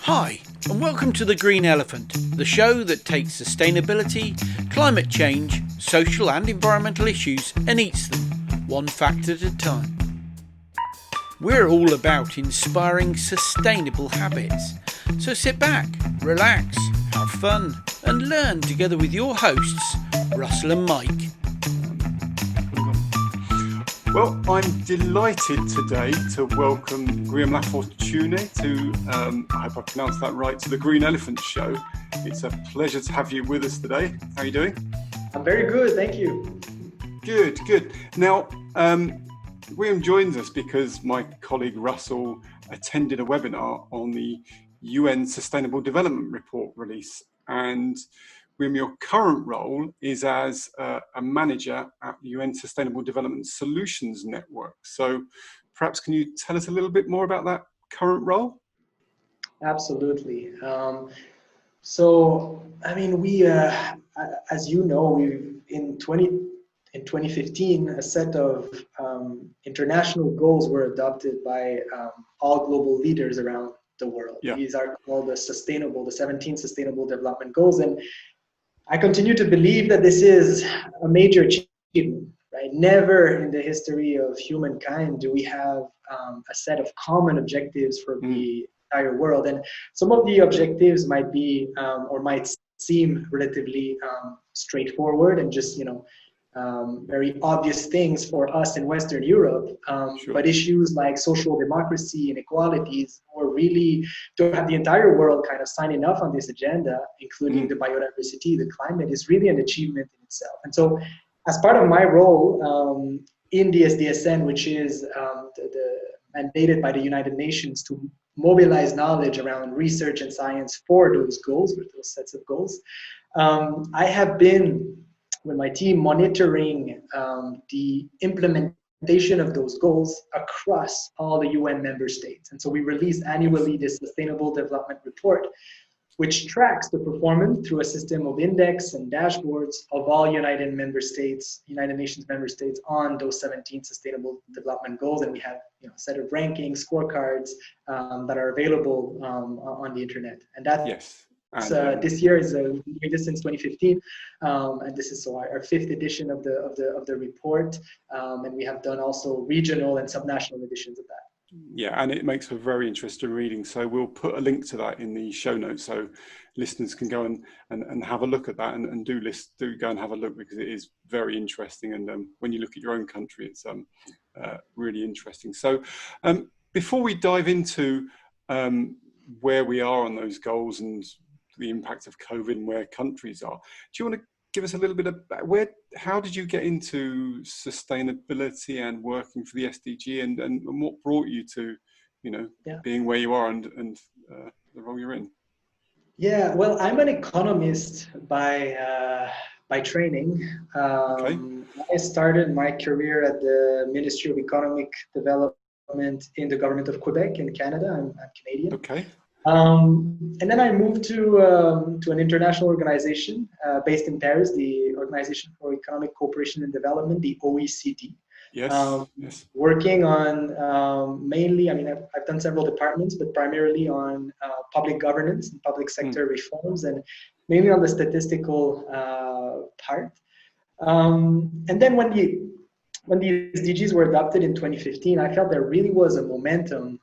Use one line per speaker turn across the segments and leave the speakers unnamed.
Hi, and welcome to The Green Elephant, the show that takes sustainability, climate change, social and environmental issues and eats them, one fact at a time. We're all about inspiring sustainable habits, so sit back, relax, have fun, and learn together with your hosts, Russell and Mike.
Well, I'm delighted today to welcome Guillaume Lafortune to, I hope I pronounced that right, to the Green Elephant Show. It's a pleasure to have you with us today. How are you doing?
I'm very good, thank you.
Good. Now, Guillaume joins us because my colleague Russell attended a webinar on the UN Sustainable Development Report release. And Guillaume, your current role is as a manager at the UN Sustainable Development Solutions Network. So perhaps can you tell us a little bit more about that current role?
Absolutely. We, as you know, in 2015, a set of international goals were adopted by all global leaders around the world.
Yeah.
These are called the 17 Sustainable Development Goals. And I continue to believe that this is a major achievement, right? Never in the history of humankind do we have a set of common objectives for the entire world. And some of the objectives might be, or might seem relatively straightforward and just, very obvious things for us in Western Europe.
Sure.
But issues like social democracy, inequalities, or really to have the entire world kind of signing off on this agenda, including the biodiversity, the climate, is really an achievement in itself. And so as part of my role in the SDSN, which is mandated by the United Nations to mobilize knowledge around research and science for those goals, or those sets of goals, I have been with my team monitoring the implementation of those goals across all the UN member states. And so we release annually this Sustainable Development Report, which tracks the performance through a system of index and dashboards of all United Nations member states on those 17 Sustainable Development Goals. And we have a set of rankings, scorecards that are available on the internet. And that.
Yes.
This year is we made this since 2015, and this is our 5th edition of the report, and we have done also regional and subnational editions of that.
Yeah, and it makes for very interesting reading. So we'll put a link to that in the show notes, so listeners can go and have a look at that, and do go and have a look, because it is very interesting. And when you look at your own country, it's really interesting. So before we dive into where we are on those goals and the impact of COVID and where countries are, do you want to give us a little bit of how did you get into sustainability and working for the SDG, and what brought you to being where you are and the role you're in?
Yeah, well, I'm an economist by training.
Okay.
I started my career at the Ministry of Economic Development in the government of Quebec in Canada. I'm Canadian.
Okay.
And then I moved to an international organization based in Paris, the Organization for Economic Cooperation and Development, the OECD.
Yes. Yes.
Working on mainly, I've done several departments, but primarily on public governance and public sector reforms, and mainly on the statistical part. And then when the SDGs were adopted in 2015, I felt there really was a momentum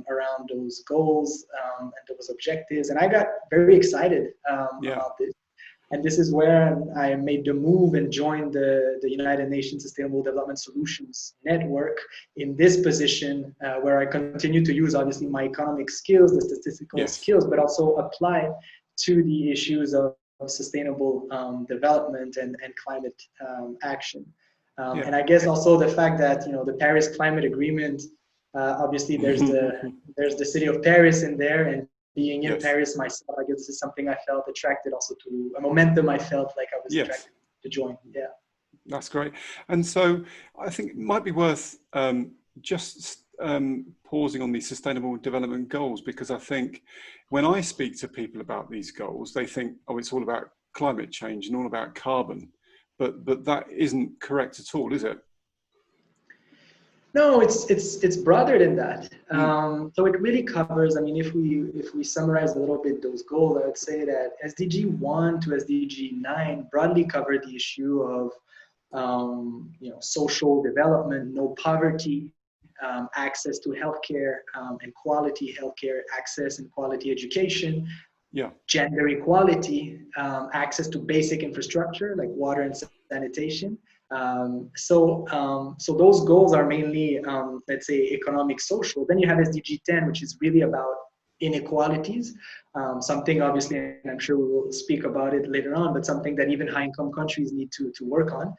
around those goals and those objectives, and I got very excited about this. And this is where I made the move and joined the United Nations Sustainable Development Solutions Network in this position, where I continue to use obviously my economic skills, the statistical skills, but also apply to the issues of sustainable development and climate action. And I guess also the fact that the Paris Climate Agreement, obviously there's the city of Paris in there, and being in Paris myself, I guess this is something I felt attracted also to, a momentum I felt like I was attracted to join. Yeah,
that's great. And so I think it might be worth just pausing on these sustainable development goals, because I think when I speak to people about these goals, they think, oh, it's all about climate change and all about carbon, but that isn't correct at all, is it?
No, it's broader than that. So it really covers. I mean, if we summarize a little bit those goals, I would say that SDG 1 to SDG 9 broadly cover the issue of social development, no poverty, access to healthcare and quality healthcare, access and quality education, gender equality, access to basic infrastructure like water and sanitation. So those goals are mainly, let's say, economic, social. Then you have SDG 10, which is really about inequalities, something obviously, and I'm sure we will speak about it later on, but something that even high-income countries need to work on.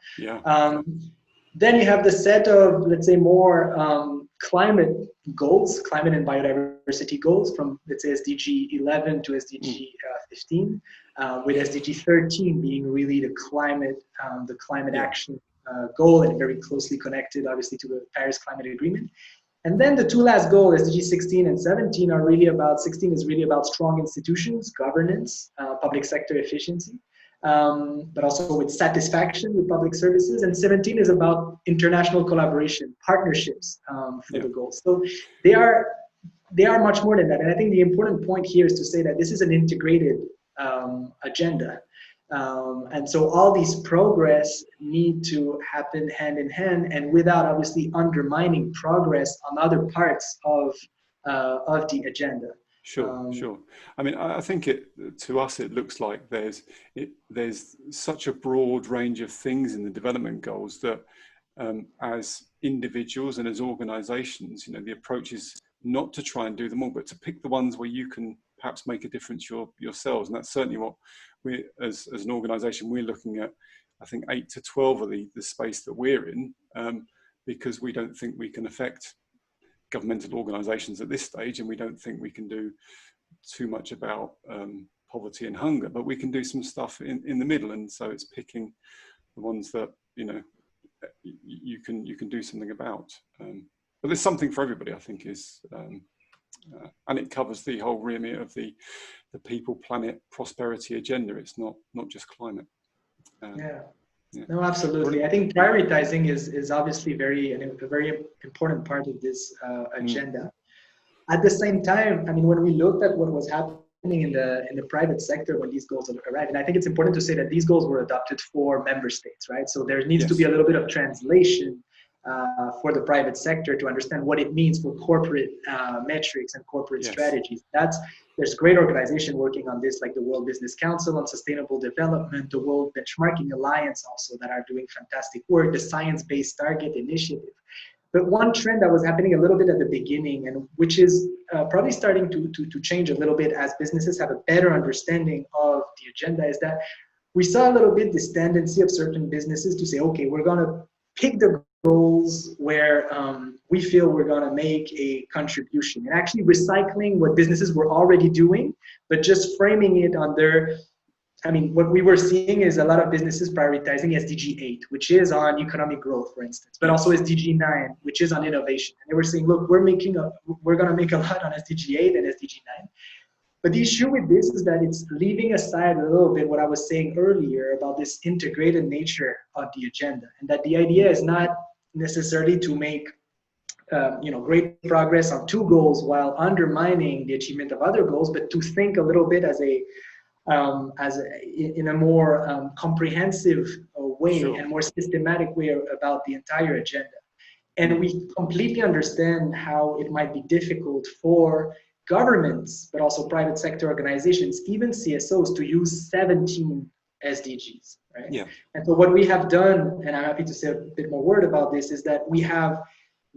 Then you have the set of, let's say, more climate goals, climate and biodiversity goals from, let's say, SDG 11 to SDG 15, with SDG 13 being really the climate action goal, and very closely connected, obviously, to the Paris Climate Agreement. And then the two last goals, SDG 16 and 17, are really about, 16 is really about strong institutions, governance, public sector efficiency, but also with satisfaction with public services. And 17 is about international collaboration, partnerships for the goals. So they are much more than that. And I think the important point here is to say that this is an integrated agenda. And so all these progress need to happen hand in hand, and without obviously undermining progress on other parts of the agenda.
Sure. I mean, I think to us it looks like there's such a broad range of things in the development goals that as individuals and as organisations, the approach is not to try and do them all, but to pick the ones where you can perhaps make a difference yourselves. And that's certainly what we, as an organisation, we're looking at. I think 8 to 12 of the space that we're in, because we don't think we can affect governmental organisations at this stage, and we don't think we can do too much about poverty and hunger, but we can do some stuff in the middle. And so it's picking the ones that you can do something about. But there's something for everybody, I think, and it covers the whole remit of the people, planet, prosperity agenda. It's not just climate.
No, absolutely. I think prioritizing is obviously a very important part of this agenda. At the same time, I mean, when we looked at what was happening in the private sector when these goals arrived, and I think it's important to say that these goals were adopted for member states, right? So there needs to be a little bit of translation for the private sector to understand what it means for corporate metrics and corporate strategies. There's great organization working on this, like the World Business Council on Sustainable Development, the World Benchmarking Alliance also, that are doing fantastic work, the Science Based Target Initiative. But one trend that was happening a little bit at the beginning, and which is probably starting to change a little bit as businesses have a better understanding of the agenda, is that we saw a little bit this tendency of certain businesses to say, okay, we're going to pick the goals where we feel we're going to make a contribution, and actually recycling what businesses were already doing, but just framing it under, I mean, what we were seeing is a lot of businesses prioritizing SDG 8, which is on economic growth, for instance, but also SDG 9, which is on innovation. And they were saying, look, we're going to make a lot on SDG 8 and SDG 9. But the issue with this is that it's leaving aside a little bit what I was saying earlier about this integrated nature of the agenda, and that the idea is not necessarily to make great progress on two goals while undermining the achievement of other goals, but to think a little bit in a more comprehensive way and more systematic way about the entire agenda. And we completely understand how it might be difficult for governments, but also private sector organizations, even CSOs, to use 17 SDGs, right? Yeah. And so what we have done, and I'm happy to say a bit more word about this, is that we have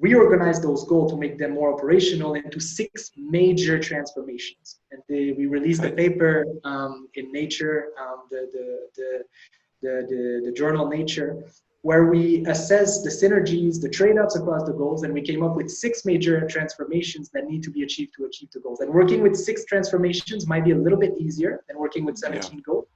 reorganized those goals to make them more operational into 6 major transformations. And we released a paper in Nature, the journal Nature, where we assess the synergies, the trade-offs across the goals, and we came up with 6 major transformations that need to be achieved to achieve the goals. And working with 6 transformations might be a little bit easier than working with 17 goals.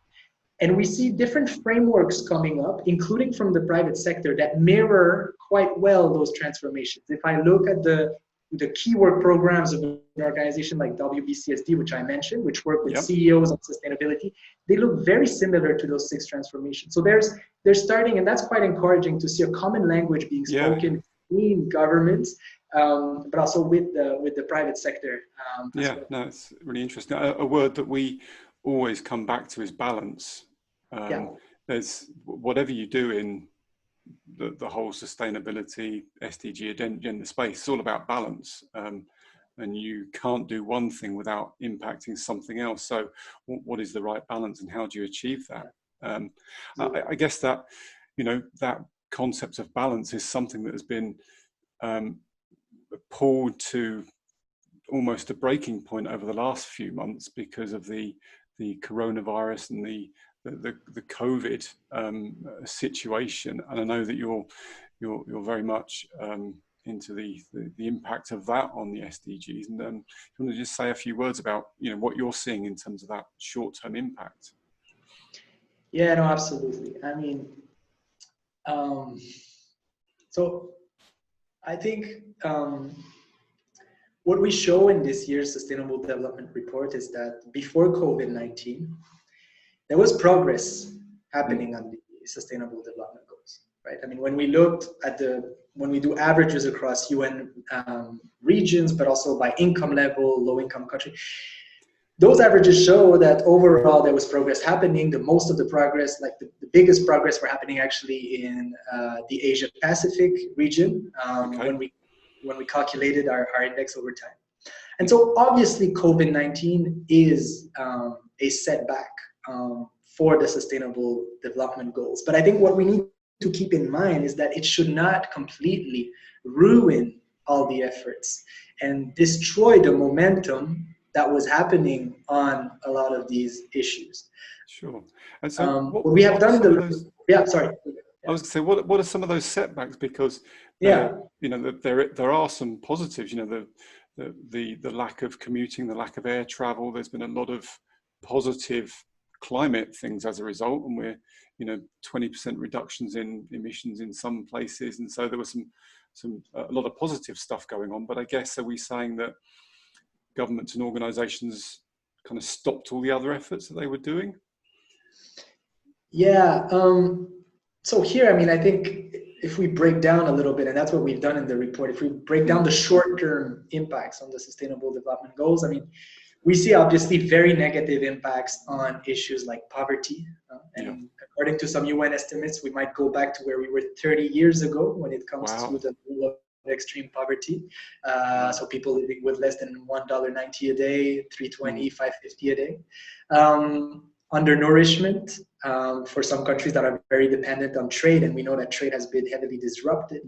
And we see different frameworks coming up, including from the private sector, that mirror quite well those transformations. If I look at the key work programs of an organization like WBCSD, which I mentioned, which work with CEOs on sustainability, they look very similar to those 6 transformations. So they're starting, and that's quite encouraging to see a common language being spoken between governments, but also with the private sector.
Yeah,
well.
no, it's really interesting. A word that we always come back to is balance. There's whatever you do in the whole sustainability SDG agenda space, it's all about balance. And you can't do one thing without impacting something else. So what is the right balance and how do you achieve that? I guess that, that concept of balance is something that has been pulled to almost a breaking point over the last few months because of the coronavirus and the COVID situation. And I know that you're very much into the impact of that on the SDGs. And you want to just say a few words about what you're seeing in terms of that short-term impact?
Yeah, no, absolutely. I mean, so I think what we show in this year's Sustainable Development Report is that before COVID-19, there was progress happening on the Sustainable Development Goals, right? I mean, when we looked at when we do averages across UN regions, but also by income level, low income country, those averages show that overall there was progress happening. The most of the progress, like the biggest progress, were happening actually in the Asia Pacific region when we calculated our index over time. And so obviously COVID-19 is a setback for the Sustainable Development Goals. But I think what we need to keep in mind is that it should not completely ruin all the efforts and destroy the momentum that was happening on a lot of these issues.
Sure. And so
what we have done in the yeah, sorry.
I was going to say, what are some of those setbacks? Because there are some positives. The lack of commuting, the lack of air travel. There's been a lot of positive climate things as a result, and we're 20% reductions in emissions in some places, and so there was a lot of positive stuff going on. But I guess, are we saying that governments and organizations kind of stopped all the other efforts that they were doing?
Yeah. So here, I mean, I think if we break down a little bit, and that's what we've done in the report, if we break down the short-term impacts on the Sustainable Development Goals, I mean, we see obviously very negative impacts on issues like poverty. According to some UN estimates, we might go back to where we were 30 years ago when it comes to the rule of extreme poverty. So people living with less than $1.90 a day, $3.20, $5.50 a day. Undernourishment for some countries that are very dependent on trade, and we know that trade has been heavily disrupted.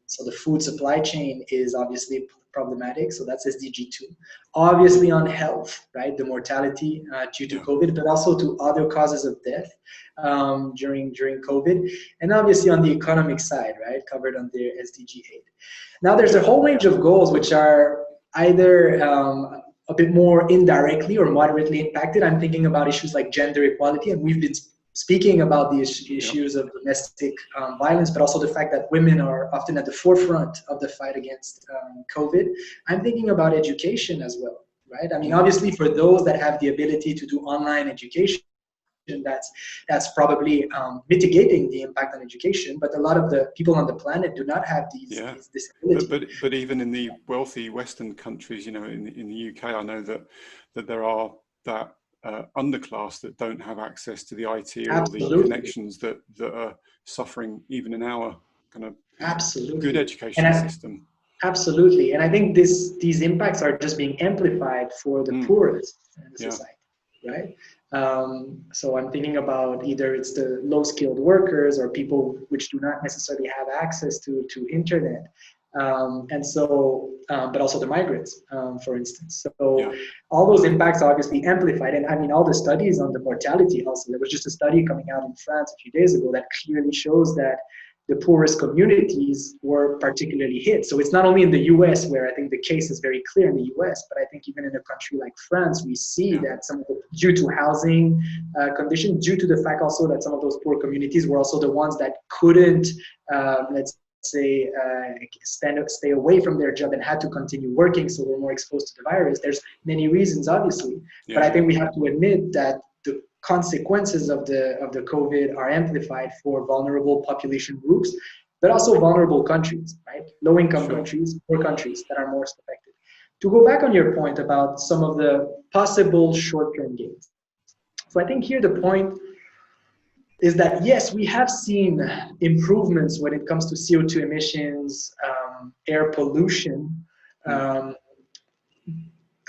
So the food supply chain is obviously problematic. So that's SDG 2. Obviously on health, right? The mortality due to COVID, but also to other causes of death during COVID, and obviously on the economic side, right? Covered under SDG 8. Now there's a whole range of goals which are either a bit more indirectly or moderately impacted. I'm thinking about issues like gender equality, and we've been speaking about the issues of domestic violence, but also the fact that women are often at the forefront of the fight against COVID. I'm thinking about education as well, right? I mean, obviously for those that have the ability to do online education, that's probably mitigating the impact on education, but a lot of the people on the planet do not have these disabilities.
But even in the wealthy Western countries, in the UK, I know that there are that underclass that don't have access to the IT or the connections that are suffering even in our kind of good education system.
Absolutely, and I think these impacts are just being amplified for the poorest in the society, right? So I'm thinking about either it's the low-skilled workers or people which do not necessarily have access to internet, and so, but also the migrants, for instance. So all those impacts are obviously amplified, and I mean all the studies on the mortality also. There was just a study coming out in France a few days ago that clearly shows that the poorest communities were particularly hit. So it's not only in the US where I think the case is very clear in the US, but I think even in a country like France, we see that some of due to housing conditions, due to the fact also that some of those poor communities were also the ones that couldn't, let's say, stay away from their job and had to continue working, so we're more exposed to the virus. There's many reasons, obviously, but I think we have to admit that the consequences of the COVID are amplified for vulnerable population groups but also vulnerable countries, right? Low-income
Sure.
countries, poor countries that are most affected. To go back on your point about some of the possible short-term gains. So I think here the point is that, yes, we have seen improvements when it comes to CO2 emissions, air pollution,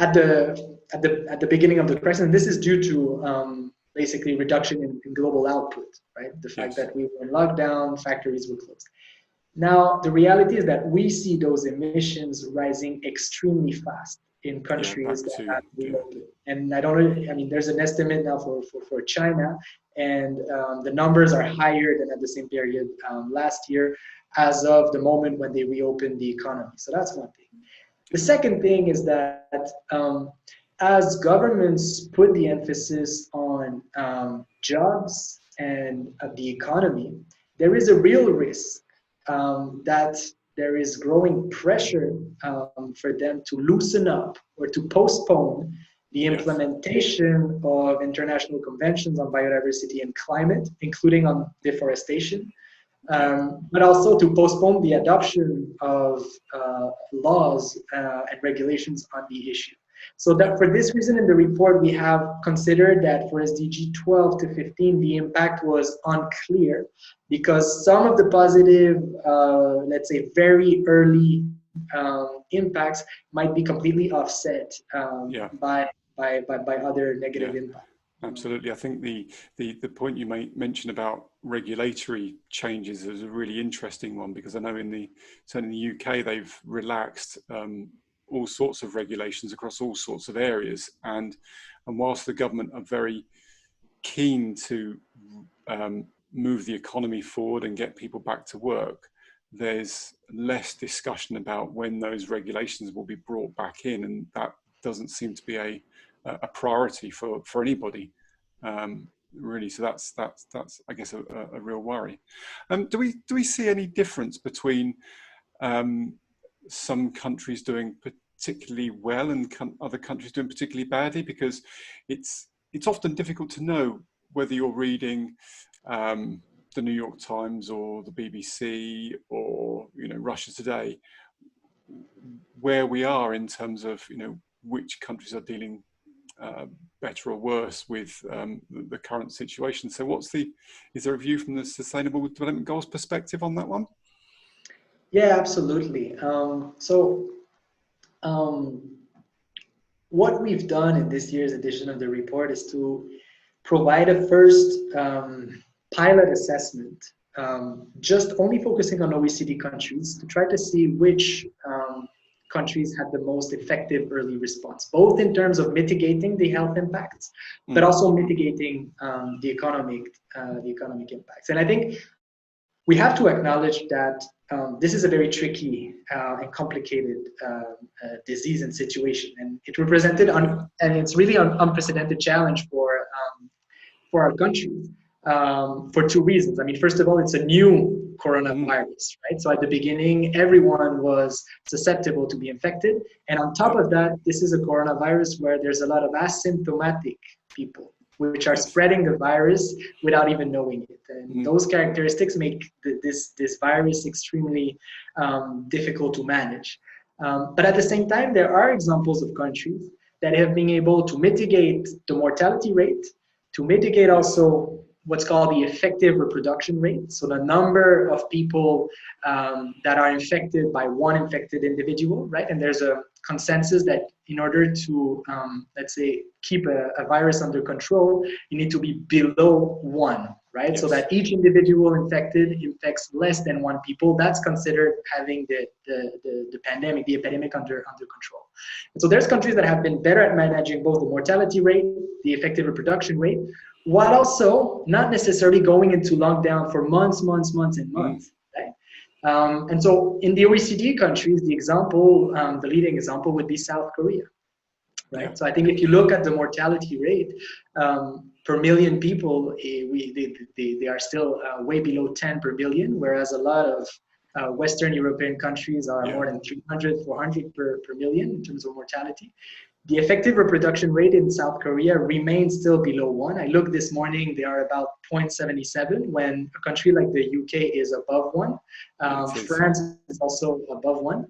at the beginning of the crisis, and this is due to basically reduction in global output, right? The fact that we were in lockdown, factories were closed. Now, the reality is that we see those emissions rising extremely fast in countries that have reopened. And I mean, there's an estimate now for China, and the numbers are higher than at the same period last year, as of the moment when they reopened the economy. So that's one thing. The second thing is that as governments put the emphasis on jobs and the economy, there is a real risk that there is growing pressure for them to loosen up or to postpone the implementation of international conventions on biodiversity and climate, including on deforestation, but also to postpone the adoption of laws and regulations on the issue. So that for this reason in the report, we have considered that for SDG 12 to 15, the impact was unclear because some of the positive, let's say very early impacts might be completely offset by other negative impacts.
Absolutely. I think the point you mentioned about regulatory changes is a really interesting one, because I know certainly in the UK, they've relaxed all sorts of regulations across all sorts of areas. And whilst the government are very keen to move the economy forward and get people back to work, there's less discussion about when those regulations will be brought back in. And that doesn't seem to be a priority for anybody, really. So that's I guess a real worry. Do we see any difference between some countries doing particularly well and other countries doing particularly badly? Because it's often difficult to know whether you're reading the New York Times or the BBC or Russia Today, where we are in terms of which countries are dealing better or worse with the current situation. So is there a view from the Sustainable Development Goals perspective on that one?
Yeah, absolutely. What we've done in this year's edition of the report is to provide a first pilot assessment, just only focusing on OECD countries, to try to see which countries had the most effective early response, both in terms of mitigating the health impacts, but also mitigating the economic impacts. And I think we have to acknowledge that this is a very tricky and complicated disease and situation, and it represented and it's really an unprecedented challenge for our countries for two reasons. I mean, first of all, it's a new coronavirus, right? So at the beginning, everyone was susceptible to be infected, and on top of that, this is a coronavirus where there's a lot of asymptomatic people which are spreading the virus without even knowing it. And those characteristics make this virus extremely difficult to manage. But at the same time, there are examples of countries that have been able to mitigate the mortality rate, to mitigate also what's called the effective reproduction rate. So the number of people that are infected by one infected individual, right? And there's a consensus that in order to, let's say, keep a virus under control, you need to be below 1, right? Yes. So that each individual infected infects less than 1 people. That's considered having the pandemic, the epidemic under control. And so there's countries that have been better at managing both the mortality rate, the effective reproduction rate, while also not necessarily going into lockdown for months and months. Right? And so in the OECD countries, the example, the leading example would be South Korea. Right? Yeah. So I think if you look at the mortality rate per million people, they are still way below 10 per million, whereas a lot of Western European countries are more than 300, 400 per million in terms of mortality. The effective reproduction rate in South Korea remains still below 1. I looked this morning, they are about 0.77, when a country like the UK is above 1. France is also above 1.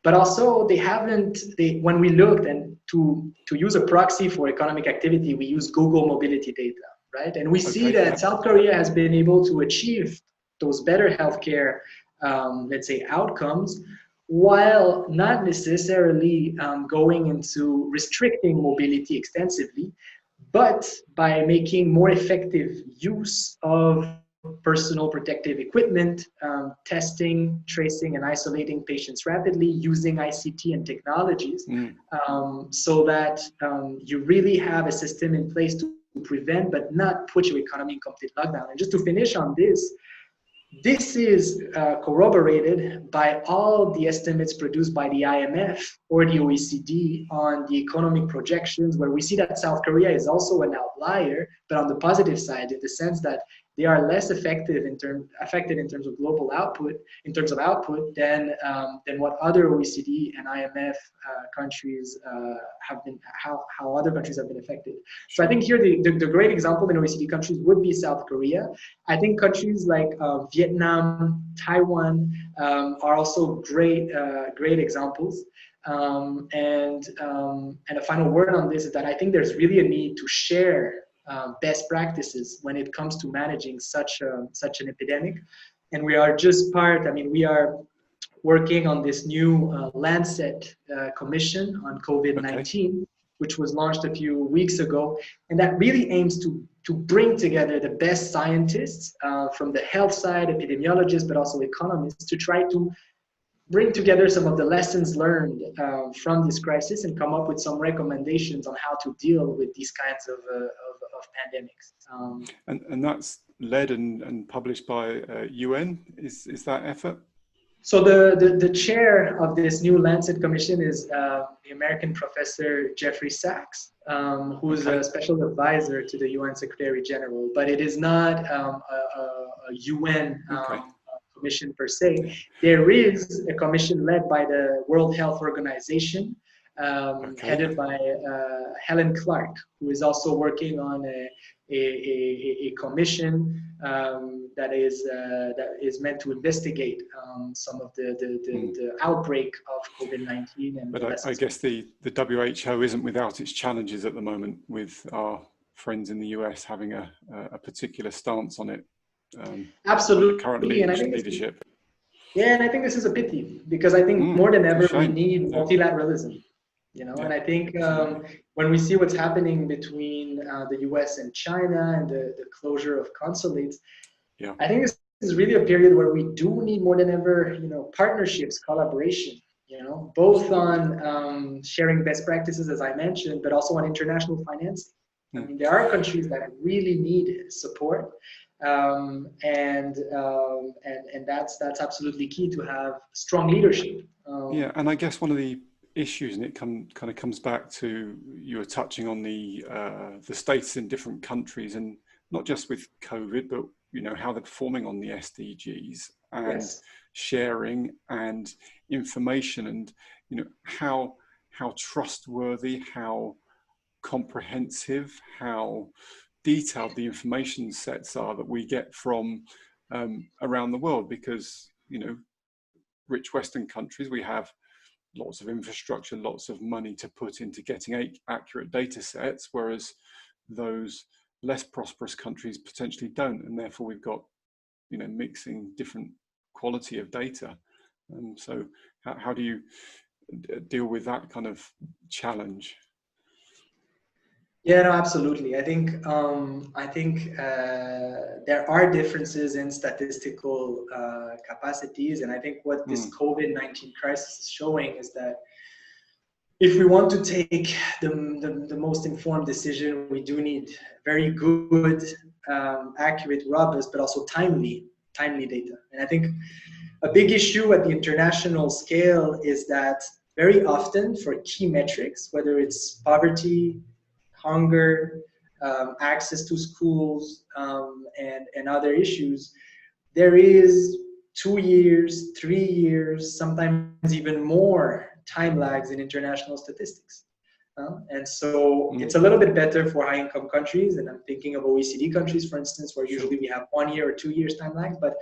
But also when we looked, and to use a proxy for economic activity, we use Google mobility data, right? And we see that South Korea has been able to achieve those better healthcare, let's say, outcomes, while not necessarily going into restricting mobility extensively, but by making more effective use of personal protective equipment, testing, tracing, and isolating patients rapidly, using ICT and technologies, so that you really have a system in place to prevent, but not put your economy in complete lockdown. And just to finish on this, this is corroborated by all the estimates produced by the IMF or the OECD on the economic projections, where we see that South Korea is also an outlier, but on the positive side, in the sense that they are less affected in terms of global output, than what other OECD and IMF countries have been, how other countries have been affected. So I think here the great example in OECD countries would be South Korea. I think countries like Vietnam, Taiwan are also great examples. And a final word on this is that I think there's really a need to share best practices when it comes to managing such an epidemic. And we are just we are working on this new Lancet commission on COVID-19, which was launched a few weeks ago. And that really aims to bring together the best scientists from the health side, epidemiologists, but also economists, to try to bring together some of the lessons learned from this crisis and come up with some recommendations on how to deal with these kinds of pandemics.
And that's led and published by UN, is that effort?
So the chair of this new Lancet Commission is the American professor Jeffrey Sachs, who is a special advisor to the UN Secretary General, but it is not a UN commission per se. There is a commission led by the World Health Organization, headed by Helen Clark, who is also working on a commission that is meant to investigate some of the outbreak of COVID-19.
But I guess the WHO isn't without its challenges at the moment, with our friends in the US having a particular stance on it.
Absolutely.
Current leadership.
Yeah, and I think this is a pity, because I think more than ever we need multilateralism. And I think when we see what's happening between the US and China and the closure of consulates, I think this is really a period where we do need more than ever, partnerships, collaboration, both on sharing best practices, as I mentioned, but also on international financing. I mean, there are countries that really need support. And that's absolutely key, to have strong leadership.
And I guess one of the issues, and it kind of comes back to, you were touching on the status in different countries, and not just with COVID, but how they're performing on the SDGs, and sharing and information, and how trustworthy, how comprehensive, how detailed the information sets are that we get from around the world. Because rich Western countries, we have lots of infrastructure, lots of money to put into getting accurate data sets, whereas those less prosperous countries potentially don't, and therefore we've got mixing different quality of data. So how do you deal with that kind of challenge?
Yeah, no, absolutely. I think there are differences in statistical capacities, and I think what this COVID-19 crisis is showing is that if we want to take the most informed decision, we do need very good, accurate, robust, but also timely data. And I think a big issue at the international scale is that very often, for key metrics, whether it's poverty, hunger, access to schools, and other issues, there is 2 years, 3 years, sometimes even more time lags in international statistics. And so it's a little bit better for high-income countries, and I'm thinking of OECD countries, for instance, where usually we have 1 year or 2 years time lag. But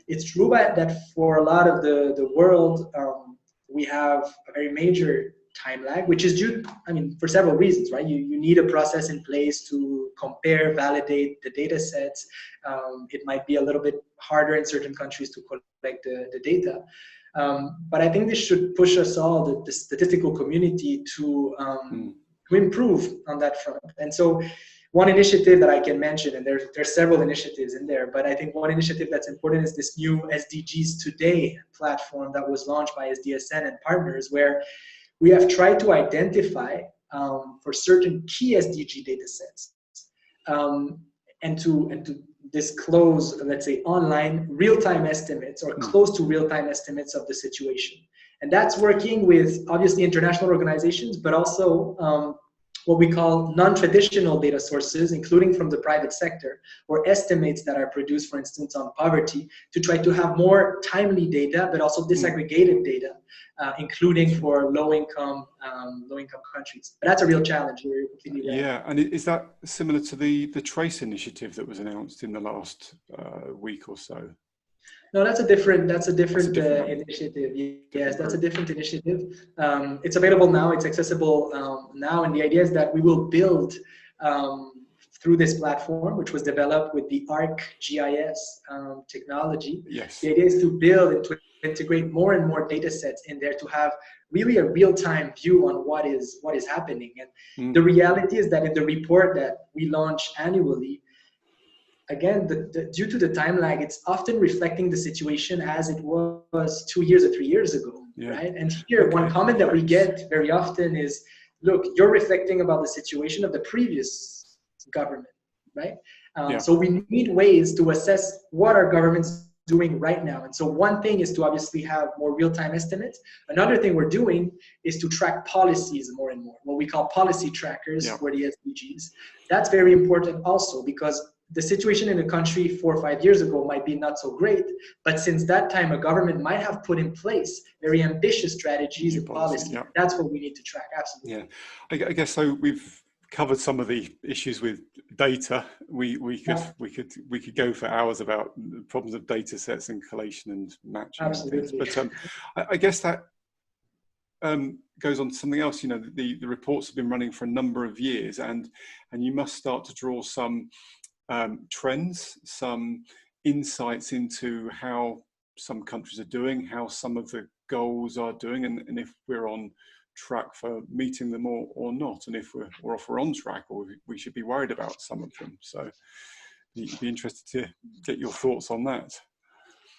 it's true that for a lot of the world, we have a very major time lag, which is due, I mean, for several reasons, right? You need a process in place to compare, validate the data sets. It might be a little bit harder in certain countries to collect the data. But I think this should push us all, the statistical community, to improve on that front. And so one initiative that I can mention, and there's several initiatives in there, but I think one initiative that's important is this new SDGs Today platform that was launched by SDSN and partners, where we have tried to identify for certain key SDG data sets and to disclose, let's say, online real-time estimates or close to real-time estimates of the situation. And that's working with obviously international organizations, but also what we call non-traditional data sources, including from the private sector, or estimates that are produced, for instance, on poverty, to try to have more timely data, but also disaggregated data, including for low-income countries. But that's a real challenge. You're completely right.
Yeah, and is that similar to the Trace initiative that was announced in the last week or so?
No, that's a different initiative. Yes, that's a different initiative. It's available now. It's accessible now, and the idea is that we will build through this platform, which was developed with the ArcGIS technology.
Yes.
The idea is to build and to integrate more and more data sets in there to have really a real-time view on what is happening. And the reality is that in the report that we launch annually, again, due to the time lag, it's often reflecting the situation as it was 2 years or 3 years ago, right? And here, one comment that we get very often is, look, you're reflecting about the situation of the previous government, right? So we need ways to assess what our government's doing right now. And so one thing is to obviously have more real-time estimates. Another thing we're doing is to track policies more and more, what we call policy trackers for the SDGs. That's very important also, because the situation in a country 4 or 5 years ago might be not so great, but since that time, a government might have put in place very ambitious strategies and policies. That's what we need to track. Absolutely.
Yeah, I guess so. We've covered some of the issues with data. We could go for hours about the problems of data sets and collation and matching and things. But I guess that goes on to something else. You know, the reports have been running for a number of years, and you must start to draw some trends, some insights into how some countries are doing, how some of the goals are doing, and if we're on track for meeting them or not, and if we're on track, or we should be worried about some of them. So you'd be interested to get your thoughts on that.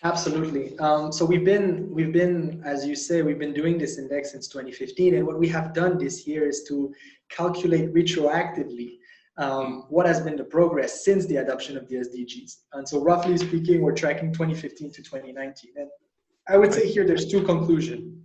Absolutely. So we've been, as you say, we've been doing this index since 2015, and what we have done this year is to calculate retroactively what has been the progress since the adoption of the SDGs. And so roughly speaking, we're tracking 2015 to 2019. And I would say here there's two conclusions.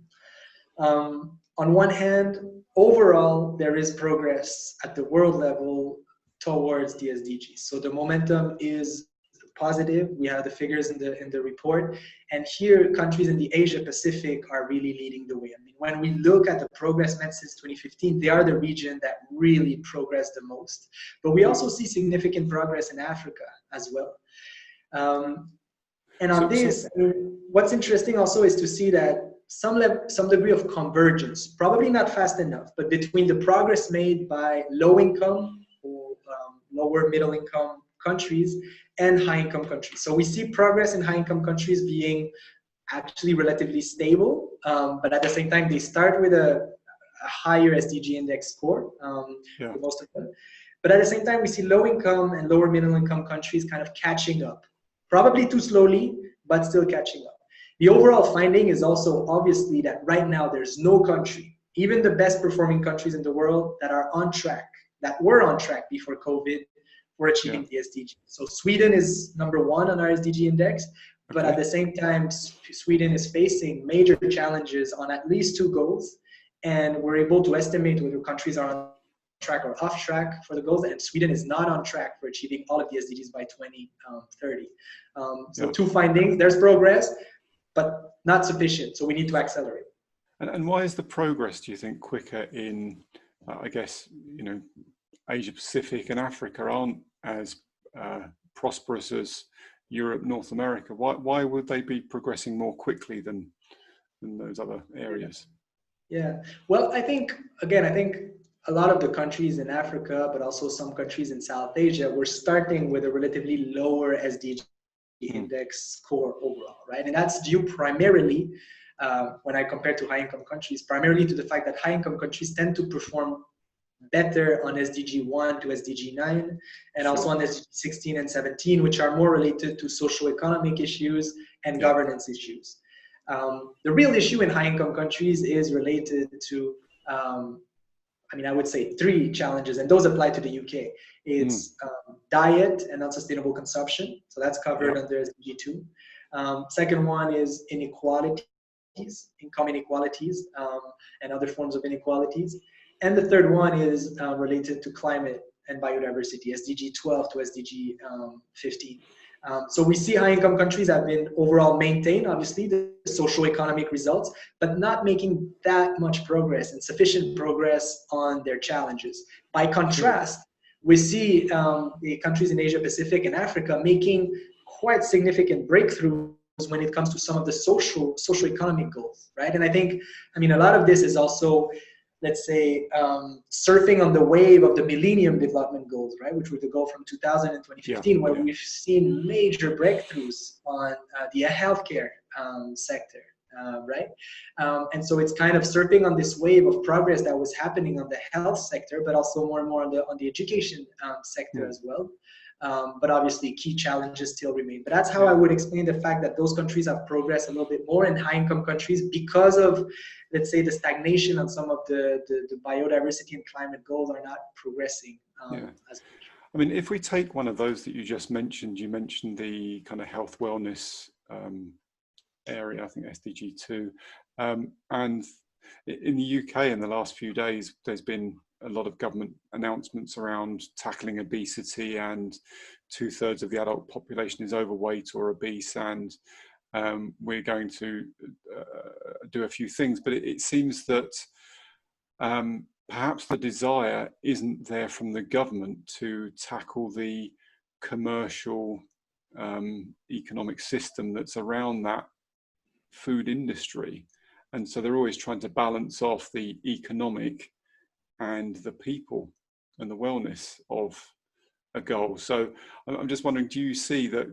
On one hand, overall, there is progress at the world level towards the SDGs. So the momentum is positive. We have the figures in the report. And here, countries in the Asia Pacific are really leading the way. I mean, when we look at the progress made since 2015, they are the region that really progressed the most. But we also see significant progress in Africa as well. And on this, I mean, what's interesting also is to see that some degree of convergence, probably not fast enough, but between the progress made by low-income or lower middle-income countries and high-income countries. So we see progress in high-income countries being actually relatively stable, but at the same time, they start with a higher SDG index score for most of them. But at the same time, we see low-income and lower middle-income countries kind of catching up, probably too slowly, but still catching up. The overall finding is also obviously that right now there's no country, even the best performing countries in the world, that are on track, that were on track before COVID for achieving the SDG. So Sweden is #1 on our SDG index, but at the same time, Sweden is facing major challenges on at least 2 goals, and we're able to estimate whether countries are on track or off track for the goals, and Sweden is not on track for achieving all of the SDGs by 2030. So 2 findings: there's progress, but not sufficient, so we need to accelerate.
And why is the progress, do you think, quicker in I guess, Asia Pacific and Africa aren't as prosperous as Europe, North America. Why would they be progressing more quickly than those other areas?
Yeah. Well, I think a lot of the countries in Africa, but also some countries in South Asia, were starting with a relatively lower SDG index score overall, right? And that's due primarily, when I compare to high-income countries, primarily to the fact that high-income countries tend to perform better on SDG 1 to SDG 9, and also on SDG 16 and 17, which are more related to socio-economic issues and governance issues. The real issue in high-income countries is related to, I would say 3 challenges, and those apply to the UK. It's diet and unsustainable consumption, so that's covered under SDG 2. Second one is inequalities, income inequalities, and other forms of inequalities. And the third one is related to climate and biodiversity, SDG 12 to SDG 15. So we see high-income countries have been overall maintained, obviously, the socio-economic results, but not making that much progress and sufficient progress on their challenges. By contrast, we see the countries in Asia Pacific and Africa making quite significant breakthroughs when it comes to some of the socio-economic goals, right? And I think, a lot of this is also, let's say, surfing on the wave of the Millennium Development Goals, right, which were the goal from 2000 and 2015, where we've seen major breakthroughs on the healthcare sector, right? And so it's kind of surfing on this wave of progress that was happening on the health sector, but also more and more on the education sector as well. But obviously, key challenges still remain. But that's how I would explain the fact that those countries have progressed a little bit more in high-income countries because of, let's say, the stagnation on some of the biodiversity and climate goals are not progressing as much.
If we take one of those that you just mentioned, you mentioned the kind of health wellness area, I think SDG 2. And in the UK in the last few days, there's been a lot of government announcements around tackling obesity, and 2/3 of the adult population is overweight or obese, and we're going to do a few things. But it seems that perhaps the desire isn't there from the government to tackle the commercial economic system that's around that food industry. And so they're always trying to balance off the economic and the people and the wellness of a goal. So I'm just wondering, do you see that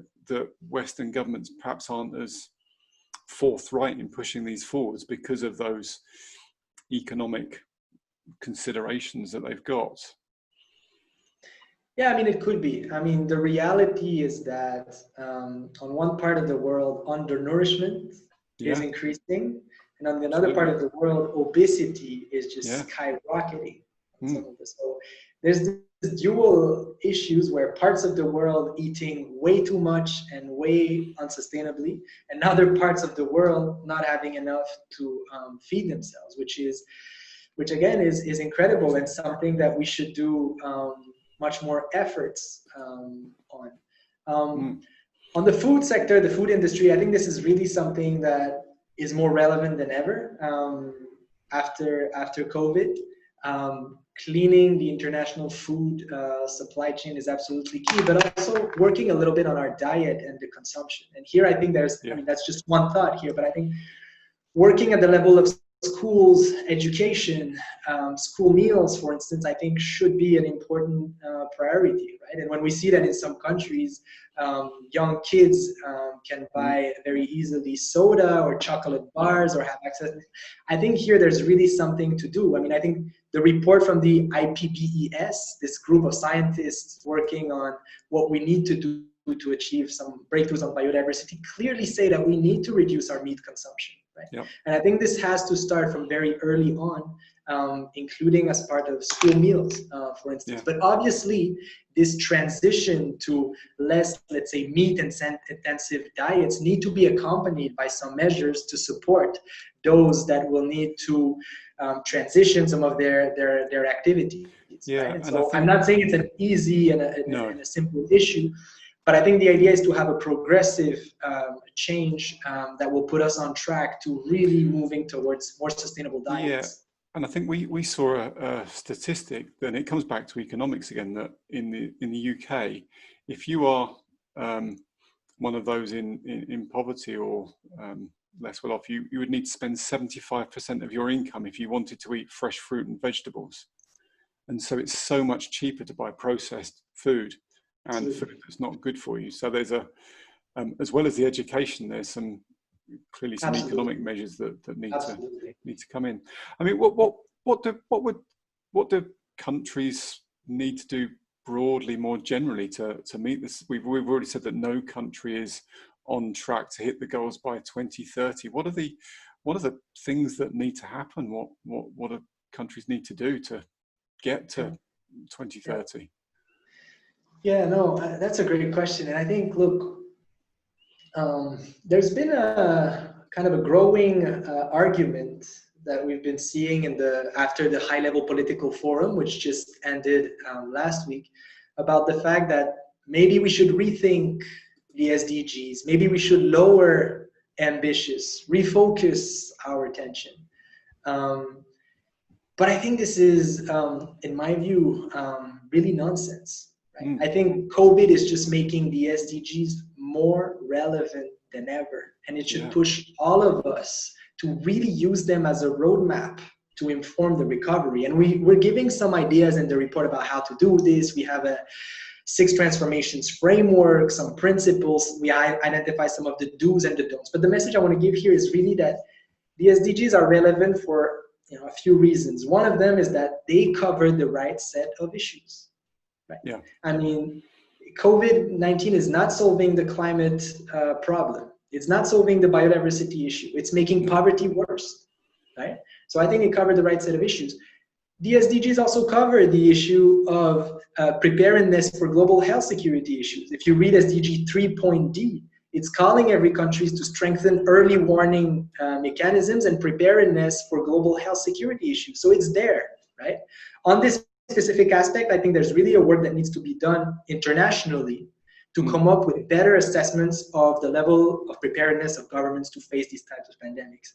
Western governments perhaps aren't as forthright in pushing these forwards because of those economic considerations that they've got?
Yeah, it could be. The reality is that on one part of the world, undernourishment is increasing. And on another part of the world, obesity is just skyrocketing. So there's this dual issues where parts of the world eating way too much and way unsustainably, and other parts of the world not having enough to feed themselves, which again is incredible and something that we should do much more efforts on. On the food sector, the food industry, I think this is really something that is more relevant than ever after COVID. Cleaning the international food supply chain is absolutely key, but also working a little bit on our diet and the consumption. And here I think there's, that's just one thought here, but I think working at the level of schools, education, school meals, for instance, I think should be an important priority, right? And when we see that in some countries, young kids can buy very easily soda or chocolate bars or have access, I think here there's really something to do. I think the report from the IPBES, this group of scientists working on what we need to do to achieve some breakthroughs on biodiversity, clearly say that we need to reduce our meat consumption. Right? And I think this has to start from very early on, including as part of school meals, for instance. But obviously, this transition to less, let's say, meat-intensive diets need to be accompanied by some measures to support those that will need to transition some of their activities. Right? And so I'm not saying it's an easy and a simple issue, but I think the idea is to have a progressive change that will put us on track to really moving towards more sustainable diets.
And I think we saw a statistic, and it comes back to economics again, that in the UK, if you are one of those in poverty or less well off, you would need to spend 75% of your income if you wanted to eat fresh fruit and vegetables. And so it's so much cheaper to buy processed food and food that's not good for you. So there's as well as the education, there's clearly some economic measures that need to come in. I mean, what do countries need to do broadly, more generally, to meet this? We've already said that no country is on track to hit the goals by 2030. What are the things that need to happen? What do countries need to do to get to 2030?
Yeah, no, that's a great question. And I think, look, there's been a kind of a growing argument that we've been seeing after the high-level political forum, which just ended last week, about the fact that maybe we should rethink the SDGs, maybe we should lower ambitions, refocus our attention. But I think this is, in my view, really nonsense. Right? I think COVID is just making the SDGs more relevant than ever, and it should push all of us to really use them as a roadmap to inform the recovery. And we're giving some ideas in the report about how to do this. We have a 6 transformations framework, some principles. We identify some of the do's and the don'ts. But the message I want to give here is really that the SDGs are relevant for a few reasons. One of them is that they cover the right set of issues. Right? Yeah. I mean, COVID-19 is not solving the climate problem. It's not solving the biodiversity issue. It's making poverty worse, right? So I think it covered the right set of issues. The SDGs also cover the issue of preparedness for global health security issues. If you read SDG 3.d, it's calling every country to strengthen early warning mechanisms and preparedness for global health security issues. So it's there, right? On this specific aspect, I think there's really a work that needs to be done internationally to come up with better assessments of the level of preparedness of governments to face these types of pandemics.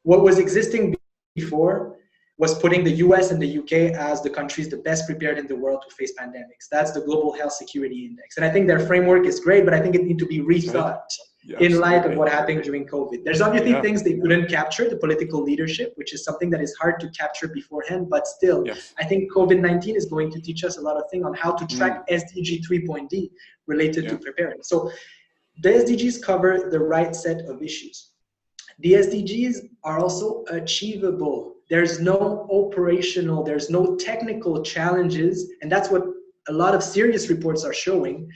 What was existing before was putting the US and the UK as the countries the best prepared in the world to face pandemics. That's the Global Health Security Index. And I think their framework is great, but I think it needs to be rethought in light of what happened during COVID. There's obviously things they couldn't capture, the political leadership, which is something that is hard to capture beforehand, but still, I think COVID-19 is going to teach us a lot of things on how to track SDG 3.d related to preparedness. So the SDGs cover the right set of issues. The SDGs are also achievable. There's no operational, there's no technical challenges, and that's what a lot of serious reports are showing.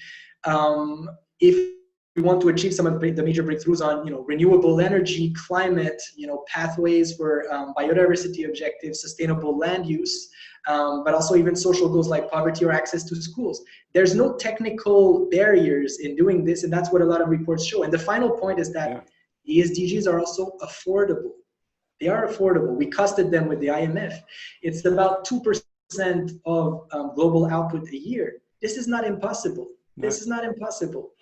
If we want to achieve some of the major breakthroughs on, renewable energy, climate, pathways for biodiversity objectives, sustainable land use, but also even social goals like poverty or access to schools. There's no technical barriers in doing this, and that's what a lot of reports show. And the final point is that the SDGs are also affordable. They are affordable. We costed them with the IMF. It's about 2% of global output a year. This is not impossible. This is not impossible.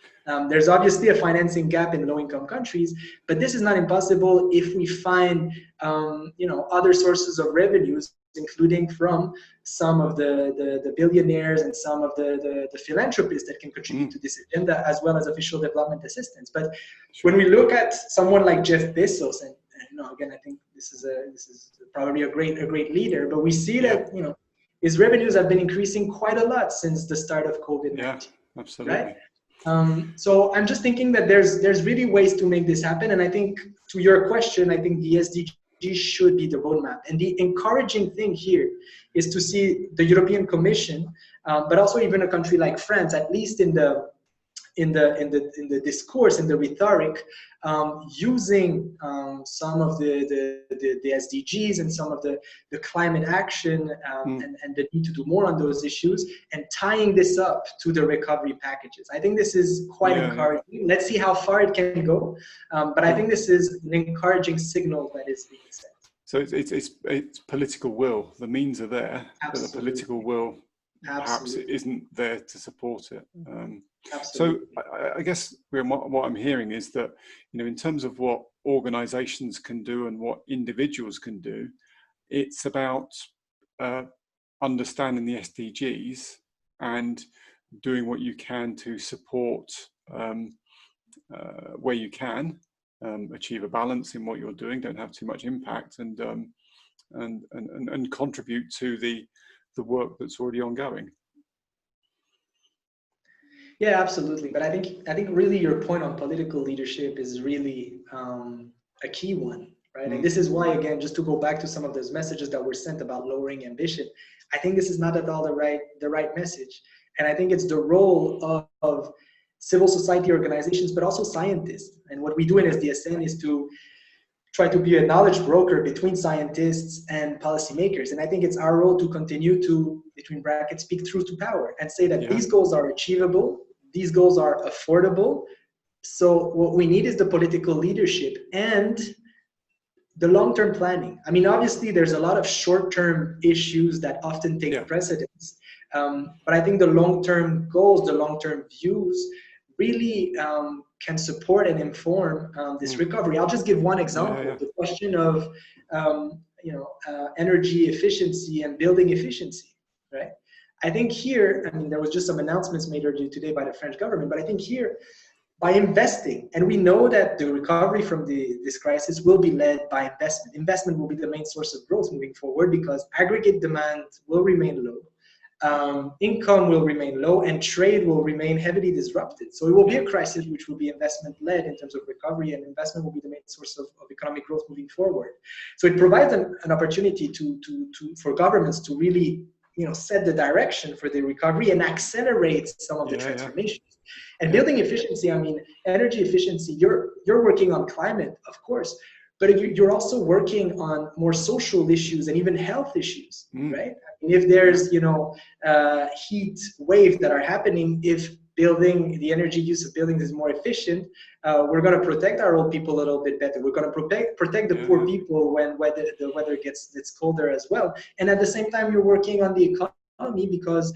There's obviously a financing gap in low-income countries, but this is not impossible if we find, other sources of revenues, including from some of the billionaires and some of the philanthropists that can contribute to this agenda, as well as official development assistance. But when we look at someone like Jeff Bezos, and again, I think this is probably a great leader, but we see that his revenues have been increasing quite a lot since the start of COVID-19.
Yeah, absolutely.
Right? So I'm just thinking that there's really ways to make this happen. And I think to your question, I think the SDGs should be the roadmap. And the encouraging thing here is to see the European Commission, but also even a country like France, at least in the discourse, in the rhetoric, using some of the SDGs and some of the climate action and the need to do more on those issues, and tying this up to the recovery packages. I think this is quite encouraging. Let's see how far it can go, but I think this is an encouraging signal that is being sent.
So it's political will. The means are there, but the political will perhaps it isn't there to support it. So I guess what I'm hearing is that, in terms of what organizations can do and what individuals can do, it's about understanding the SDGs and doing what you can to support where you can achieve a balance in what you're doing, don't have too much impact, and contribute to the work that's already ongoing.
Yeah, absolutely. But I think really your point on political leadership is really a key one, right? And this is why, again, just to go back to some of those messages that were sent about lowering ambition, I think this is not at all the right message. And I think it's the role of civil society organizations, but also scientists. And what we do in SDSN is to try to be a knowledge broker between scientists and policymakers. And I think it's our role to continue to, between brackets, speak truth to power and say that these goals are achievable, these goals are affordable. So what we need is the political leadership and the long-term planning. I mean, obviously, there's a lot of short-term issues that often take precedence. But I think the long-term goals, the long-term views really can support and inform this recovery. I'll just give one example, the question of energy efficiency and building efficiency, right? I think here, I mean, there was just some announcements made earlier today by the French government, but I think here, by investing, and we know that the recovery from this crisis will be led by investment. Investment will be the main source of growth moving forward because aggregate demand will remain low. Income will remain low and trade will remain heavily disrupted. So it will be a crisis which will be investment-led in terms of recovery, and investment will be the main source of economic growth moving forward. So it provides an opportunity for governments to really set the direction for the recovery and accelerate some of the transformations. And building efficiency, I mean, energy efficiency, you're working on climate, of course, but you're also working on more social issues and even health issues, right? I mean, if there's, heat waves that are happening, if the energy use of buildings is more efficient, we're going to protect our old people a little bit better. We're going to protect the poor people when the weather gets colder as well. And at the same time, you're working on the economy because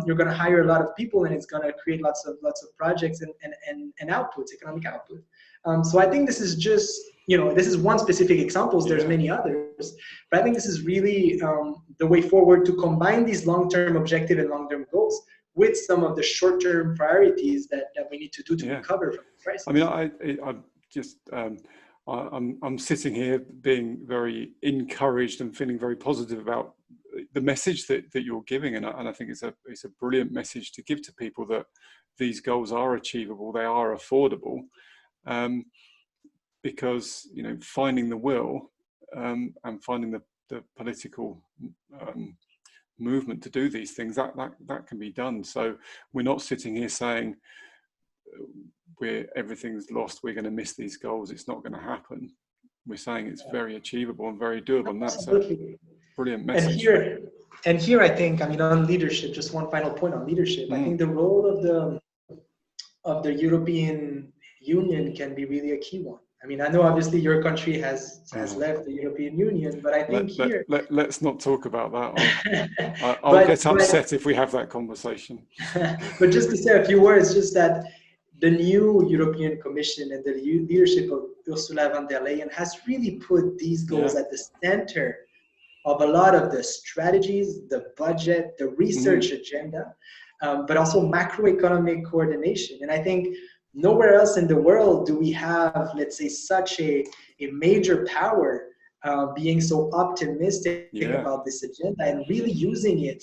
you're going to hire a lot of people and it's going to create lots of projects and outputs, economic output. So I think this is just, this is one specific example. There's many others, but I think this is really the way forward to combine these long-term objective and long-term goals with some of the short-term priorities that we need to do to recover from the crisis.
I mean, I'm sitting here being very encouraged and feeling very positive about the message that you're giving, and I think it's a brilliant message to give to people that these goals are achievable, they are affordable, because finding the will and finding the political movement to do these things, that can be done. So we're not sitting here saying everything's lost, we're going to miss these goals, it's not going to happen. We're saying it's very achievable and very doable, and that's a brilliant message.
And here I think, I mean, on leadership, just one final point on leadership, I think the role of the European Union can be really a key one. I mean, I know obviously your country has left the European Union, but I think
let's not talk about that. I'll get upset if we have that conversation.
But just to say a few words, just that the new European Commission and the leadership of Ursula von der Leyen has really put these goals at the center of a lot of the strategies, the budget, the research agenda, but also macroeconomic coordination. And I think nowhere else in the world do we have, let's say, such a major power being so optimistic about this agenda and really using it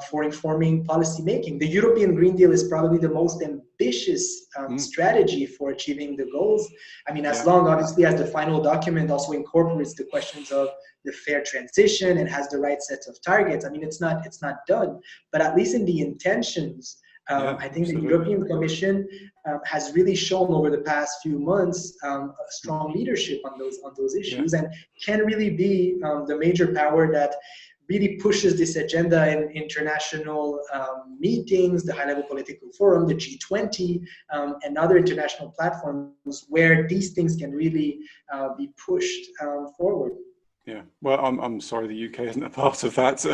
for informing policy making. The European Green Deal is probably the most ambitious strategy for achieving the goals. I mean, as long, obviously, as the final document also incorporates the questions of the fair transition and has the right sets of targets. I mean, it's not done, but at least in the intentions, I think the European Commission has really shown over the past few months a strong leadership on those issues and can really be the major power that really pushes this agenda in international meetings, the high-level political forum, the G20, and other international platforms where these things can really be pushed forward.
Yeah, well, I'm sorry the UK isn't a part of that.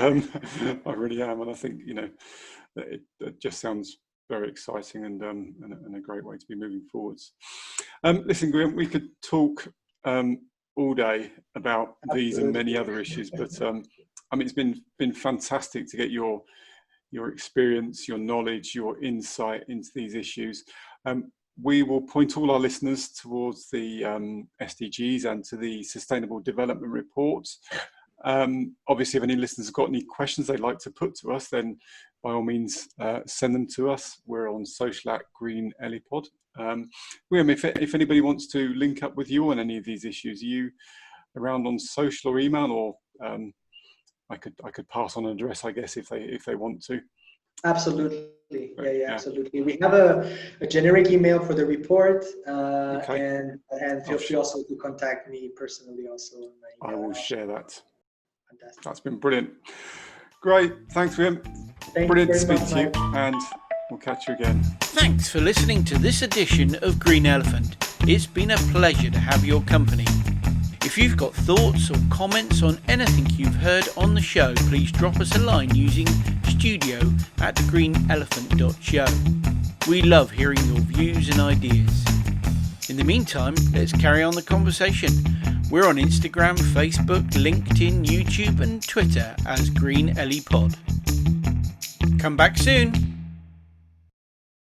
I really am, and I think it just sounds very exciting and a great way to be moving forwards. Listen, Guillaume, we could talk all day about these and many
Absolutely.
other issues, but I mean, it's been fantastic to get your experience, your knowledge, your insight into these issues. We will point all our listeners towards the SDGs and to the Sustainable Development Reports. Obviously, if any listeners have got any questions they'd like to put to us, then by all means send them to us. We're on social @GreenEllipod. Guillaume, if anybody wants to link up with you on any of these issues, are you around on social or email, or I could pass on an address, I guess, if they want to.
Absolutely. Yeah, absolutely. We have a generic email for the report,
Okay.
and feel free also to contact me personally also. On my
I will share that.
Fantastic.
That's been brilliant. Great. Thanks, Guillaume. Brilliant to speak to you, and we'll catch you again.
Thanks for listening to this edition of Green Elephant. It's been a pleasure to have your company. If you've got thoughts or comments on anything you've heard on the show, please drop us a line using studio@greenelephant.show. We love hearing your views and ideas. In the meantime, let's carry on the conversation. We're on Instagram, Facebook, LinkedIn, YouTube and Twitter as Green Ellie Pod. Come back soon.